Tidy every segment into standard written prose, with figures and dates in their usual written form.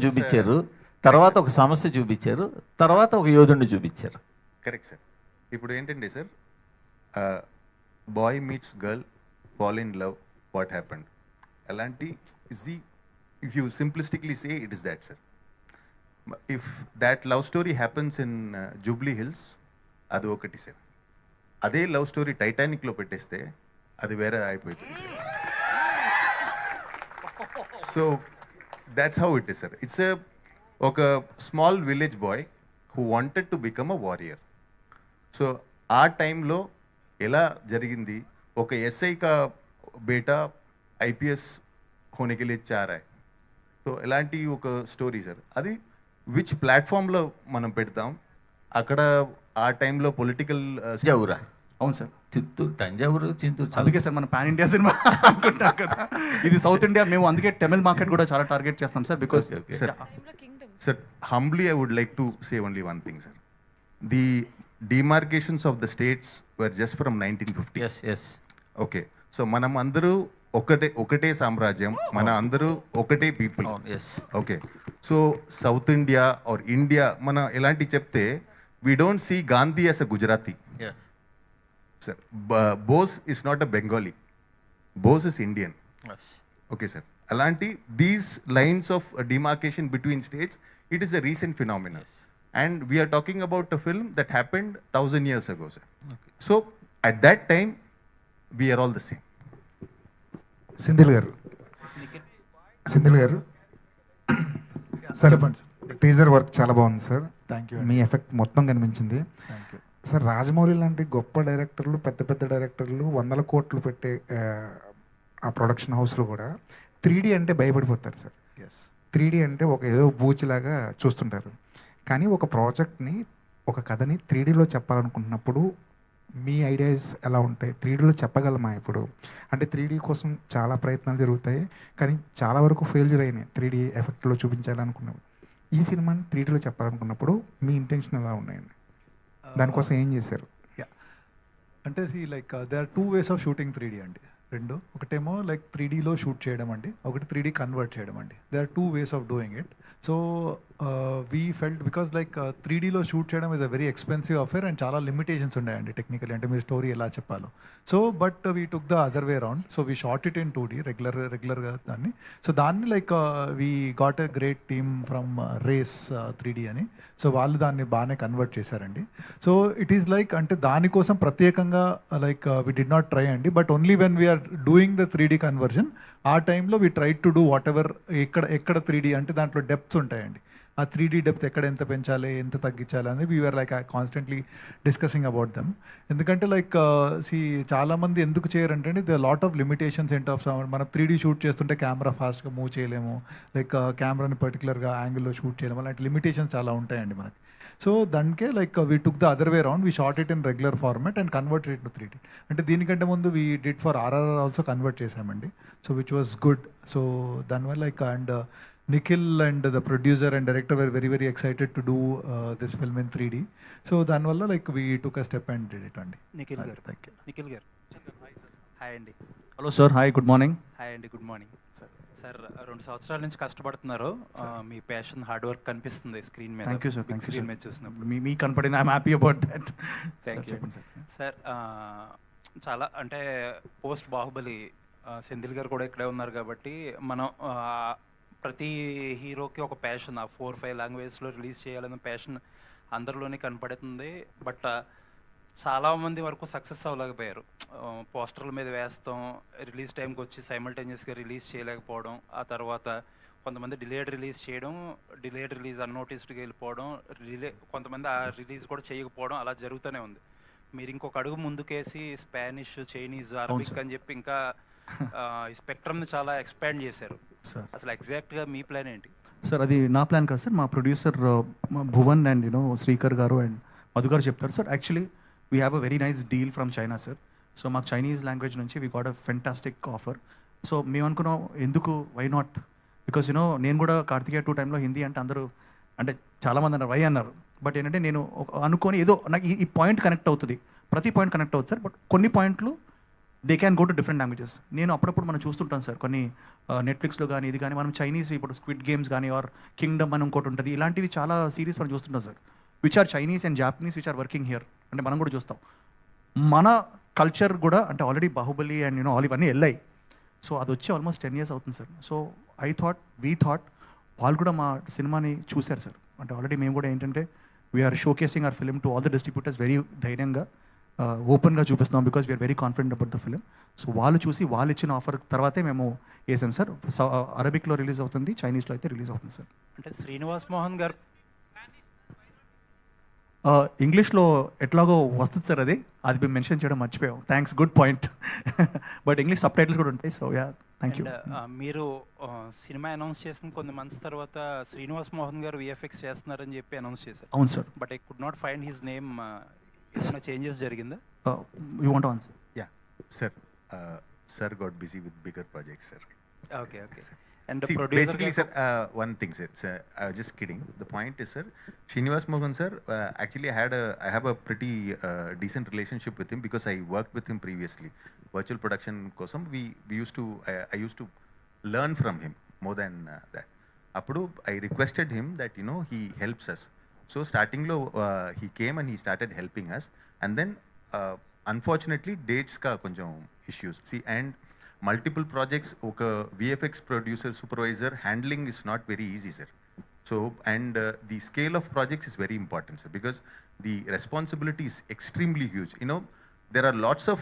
చూపించారు, తర్వాత ఒక సమస్య చూపించారు, తర్వాత ఒక యోధుడిని చూపించారు. Correct sir. ఇప్పుడు ఏంటంటే sir, boy meets girl, fall in love, what happened అలాంటి is the, if you simplistically say it is that sir. If that love story happens in Jubilee Hills, అది ఒకటి సార్. అదే లవ్ స్టోరీ టైటానిక్లో పెట్టేస్తే అది వేరే అయిపోతుంది sir. So that's how it is sir. It's ఒక small village boy who wanted to become a warrior. So ఆ టైంలో ఎలా జరిగింది, ఒక ఎస్ఐ కా బేటా ఐపీఎస్ होने के लिए चाह रहा है. సో ఎలాంటి ఒక స్టోరీ సార్, అది విచ్ ప్లాట్ఫామ్లో మనం పెడతాం. అక్కడ ఆ టైంలో పొలిటికల్ తంజావూరా? అవును సార్, చిత్తూరు, తంజావూరు, చింతూరు. అందుకే సార్ మన పాన్ ఇండియా సినిమా అనుకుంటాం కదా, ఇది సౌత్ ఇండియా. మేము అందుకే తమిళ్ మార్కెట్ కూడా చాలా టార్గెట్ చేస్తాం sir. Because Sir, humbly I would like to say only one thing, sir. The demarcations of the states were just from 1950. Yes. Okay. So మనం అందరూ ఒకటే సామ్రాజ్యం, మన అందరూ ఒకటే people. Okay. So South India or India మన ఎలాంటి చెప్తే, we don't see Gandhi as a Gujarati. Sir, Bose is not a Bengali, Bose is Indian. Okay sir. అలాంటి these lines of demarcation between states, it is a recent phenomena. And we're talking about a film that happened 1000 years ago, sir. So at that time we're all the same. Senthil గారు sir, teaser work చాలా బాగుంది sir. Thank you. Me effect మొత్తం కనిపించింది. Thank you sir. Rajamouli లాంటి గొప్ప డైరెక్టర్లు, పెద్ద డైరెక్టర్లు 100 కోట్లు పెట్టే ఆ ప్రొడక్షన్ హౌస్లో కూడా 3D అంటే భయపడిపోతారు సార్. 3D అంటే ఒక ఏదో బూచిలాగా చూస్తుంటారు. కానీ ఒక ప్రాజెక్ట్ని, ఒక కథని 3Dలో చెప్పాలనుకుంటున్నప్పుడు మీ ఐడియాస్ ఎలా ఉంటాయి? 3Dలో చెప్పగలమా? ఇప్పుడు అంటే 3D కోసం చాలా ప్రయత్నాలు జరుగుతాయి, కానీ చాలా వరకు ఫెయిల్యూర్ అయినాయి 3D ఎఫెక్ట్లో చూపించాలనుకున్నప్పుడు. ఈ సినిమాని 3Dలో చెప్పాలనుకున్నప్పుడు మీ ఇంటెన్షన్ ఎలా ఉన్నాయండి? దానికోసం ఏం చేశారు? అంటే like they are 2 ways of shooting 3D అండి. రెండు, ఒకటేమో లైక్ 3Dలో షూట్ చేయడం అండి, ఒకటి 3D కన్వర్ట్ చేయడం అండి. They are 2 ways of doing it. So we felt because like 3Dలో షూట్ చేయడం is a very expensive affair and చాలా లిమిటేషన్స్ ఉన్నాయండి టెక్నికలీ, అంటే మీరు స్టోరీ ఎలా చెప్పాలో. So but we took the other way around. So we shot it in 2D రెగ్యులర్గా దాన్ని. సో దాన్ని like we got a great team from race 3D అని. సో వాళ్ళు దాన్ని బాగానే కన్వర్ట్ చేశారండి. సో ఇట్ ఈస్ లైక్, అంటే దానికోసం ప్రత్యేకంగా like we did not try అండి, but only when we're doing the 3D conversion, ఆ టైంలో we try to do whatever. ఎక్కడ 3D అంటే దాంట్లో డెప్త్స్ ఉంటాయండి. ఆ 3D డెప్త్ ఎక్కడ ఎంత పెంచాలి, ఎంత తగ్గించాలి అనేది we're like constantly discussing about them. ఎందుకంటే లైక్ చాలామంది ఎందుకు చేయరంటే, ద లాట్ ఆఫ్ లిమిటేషన్స్ ఏంటి ఆఫ్ మనం 3D షూట్ చేస్తుంటే కెమెరా ఫాస్ట్గా మూవ్ చేయలేము, లైక్ కెమెరాని పర్టికులర్గా యాంగిల్లో షూట్ చేయలేము, అలాంటి లిమిటేషన్స్ చాలా ఉంటాయండి మనకి. సో దానికే like we took the other way round, we shot it in regular format and convert it to 3D. అంటే దీనికంటే ముందు we did for RRR also convert చేసామండి. So which was good. So దానివల్ల like, and Nikhil and the producer and director were very excited to do this film in 3D. So danvalla like we took a step and did it andi. Nikhil garu. Thank you. Nikhil garu. Hi andi. Hello sir, hi, good morning. Hi అండి, good morning sir. 2 సంవత్సరాల నుంచి కష్టపడుతున్నారు. మీ passion, hard work కనిపిస్తుంది screen మీద. Thank you sir. Screen మీద చూసినప్పుడు మీ కనపడింది. I'm happy about that. Thank you sir. చాలా అంటే పోస్ట్ బాహుబలి సెంధిల్ గారు కూడా ఇక్కడే ఉన్నారు కాబట్టి, మనం ప్రతి హీరోకి ఒక ప్యాషన్, ఆ 4-5 లాంగ్వేజ్లో రిలీజ్ చేయాలన్న ప్యాషన్ అందరిలోనే కనపడుతుంది. బట్ చాలామంది వరకు సక్సెస్ అవ్వలేకపోయారు. పోస్టర్ల మీద వేస్తాం, రిలీజ్ టైంకి వచ్చి సైమల్టేనియస్గా రిలీజ్ చేయలేకపోవడం, ఆ తర్వాత కొంతమంది డిలేడ్ రిలీజ్ చేయడం, డిలేడ్ రిలీజ్ అన్నోటిస్డ్గా వెళ్ళిపోవడం, కొంతమంది ఆ రిలీజ్ కూడా చేయకపోవడం, అలా జరుగుతూనే ఉంది. మీరు ఇంకొక అడుగు ముందుకేసి స్పానిష్, చైనీస్, అరబిక్ అని చెప్పి ఇంకా ఈ స్పెక్ట్రమ్ని చాలా ఎక్స్పాండ్ చేశారు. అసలు ఎగ్జాక్ట్గా మీ ప్లాన్ ఏంటి సార్? అది నా ప్లాన్ కాదు సార్, మా ప్రొడ్యూసర్ భువన్ అండ్ శ్రీకర్ గారు అండ్ మధు గారు చెప్తారు sir. Actually we have a very nice deal from China sir. So మాకు చైనీస్ లాంగ్వేజ్ నుంచి we got a fantastic offer. So మేము అనుకున్నాం, ఎందుకు, వై నాట్? బికాస్ నేను కూడా కార్తికేయ 2 టైంలో హిందీ అంటే అందరూ, అంటే చాలామంది అన్నారు వై అన్నారు. బట్ ఏంటంటే నేను అనుకొని ఏదో నాకు ఈ పాయింట్ కనెక్ట్ అవుతుంది, ప్రతి పాయింట్ కనెక్ట్ అవుతుంది సార్. బట్ కొన్ని పాయింట్లు they can go to different languages. నేను అప్పుడప్పుడు మనం చూస్తుంటాం సార్ కొన్ని నెట్ఫ్లిక్స్లో కానీ ఇది కానీ మనం చైనీస్ ఇప్పుడు స్క్విడ్ గేమ్స్ కానీ ఆర్ కింగ్డమ్ అని ఇంకోటి ఉంటుంది, ఇలాంటివి చాలా సిరీస్ మనం చూస్తుంటాం sir which are Chinese and Japanese which are working here. అంటే మనం కూడా చూస్తాం మన కల్చర్ కూడా అంటే already Baahubali and you know all ఇవన్నీ వెళ్ళాయి. సో అది వచ్చి ఆల్మోస్ట్ 10 years అవుతుంది సార్. సో వీ థాట్ వాళ్ళు కూడా మా సినిమాని చూశారు సార్. అంటే ఆల్రెడీ మేము కూడా ఏంటంటే we're showcasing our film to all the distributors very ధైర్యంగా ఓపెన్గా చూపిస్తున్నాం because we're very confident about the film. So వాళ్ళు చూసి వాళ్ళు ఇచ్చిన ఆఫర్ తర్వాతే మేము వేసాం సార్. అరబిక్లో రిలీజ్ అవుతుంది, చైనీస్లో అయితే రిలీజ్ అవుతుంది సార్. అంటే శ్రీనివాస్ మోహన్ గారు ఇంగ్లీష్లో ఎట్లాగో వస్తుంది సార్, అది మేము మెన్షన్ చేయడం మర్చిపోయాం. Thanks, good point. But English sub titles కూడా ఉంటాయి. So yeah, thank you. మీరు సినిమా అనౌన్స్ చేసిన కొన్ని మంత్స్ తర్వాత శ్రీనివాస్ మోహన్ గారు విఎఫ్ఎక్స్ చేస్తున్నారని చెప్పి అనౌన్స్ చేశారు. అవును sir. But I could not find his name. ఏమైనా చేంజెస్ జరిగిందా? You want answer? Yeah, sir. Sir got busy with bigger projects, sir. Okay. And See, producer basically, sir, one thing, sir, just kidding. The point is, sir, Srinivas Mohan, sir, actually I have a pretty decent relationship with him because I worked with him previously. Virtual production kosam, we used to, I used to learn from him more than that. Appudu, I requested him that, you know, he helps us. So starting lo, he came and he started helping us. And then, unfortunately, dates ka konjam issues. See, and multiple projects, oka VFX producer, supervisor, handling is not very easy, sir. So, and the scale of projects is very important, sir, because the responsibility is extremely huge. You know, there are lots of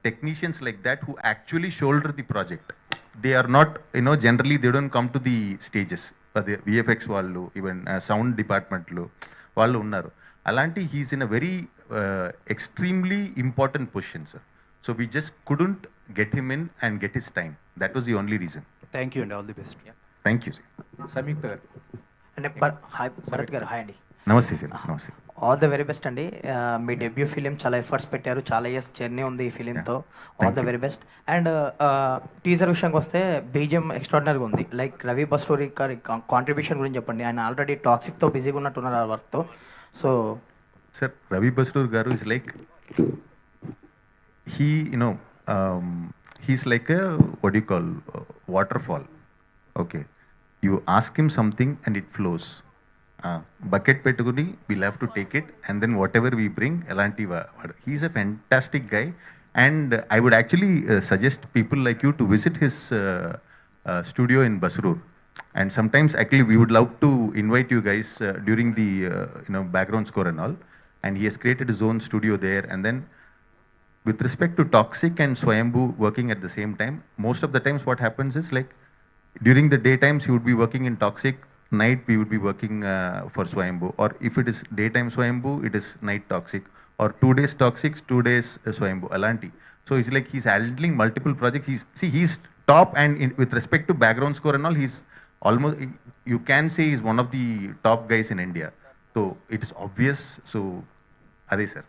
technicians like that who actually shoulder the project. They are not, you know, generally they don't come to the stages. But the VFX వాళ్ళు, even sound department లో వాళ్ళు ఉన్నారు. అలాంటి he's in a very extremely important position, sir. So we just couldn't get him in and get his time. That was the only reason. Thank you అండి, all the best. Thank you, sir. Samyuktha గారు అంటే hi Bharat గారు, hi అండి. నమస్తే sir. నమస్తే. All the very best అండి. మీ debut film చాలా ఎఫర్ట్స్ పెట్టారు, చాలా ఇయర్స్ జర్నీ ఉంది ఈ ఫిలింతో. All the very best. And teaser విషయానికి వస్తే బీజిఎం ఎక్స్ట్రాడినరీగా ఉంది. లైక్ రవి బస్టోరీ గారి కాంట్రిబ్యూషన్ గురించి చెప్పండి. ఆయన ఆల్రెడీ టాక్సిక్తో బిజీగా ఉన్నట్టున్నారు ఆ వర్క్తో. సో సార్, రవి బస్రూర్ గారు is like, he, you know, he's like a, what do you call, waterfall. Okay. You ask him something and it flows. Bucket petukuni, we'll have to take it, and then whatever we bring, elanti he's a fantastic guy, and I would actually suggest people like you to visit his studio in Basrur. And sometimes actually we would love to invite you guys during the you know, background score and all. And he has created his own studio there. And then with respect to Toxic and Swayambhu working at the same time, most of the times what happens is like during the daytimes he would be working in Toxic, night we would be working for Swayambhu, or if it is daytime Swayambhu, it is night Toxic, or 2 days Toxic, 2 days Swayambhu, Alanti. So it's like he's handling multiple projects. He's top, and with respect to background score and all, he's almost, you can say he's one of the top guys in India. So it's obvious. So, Adi sir.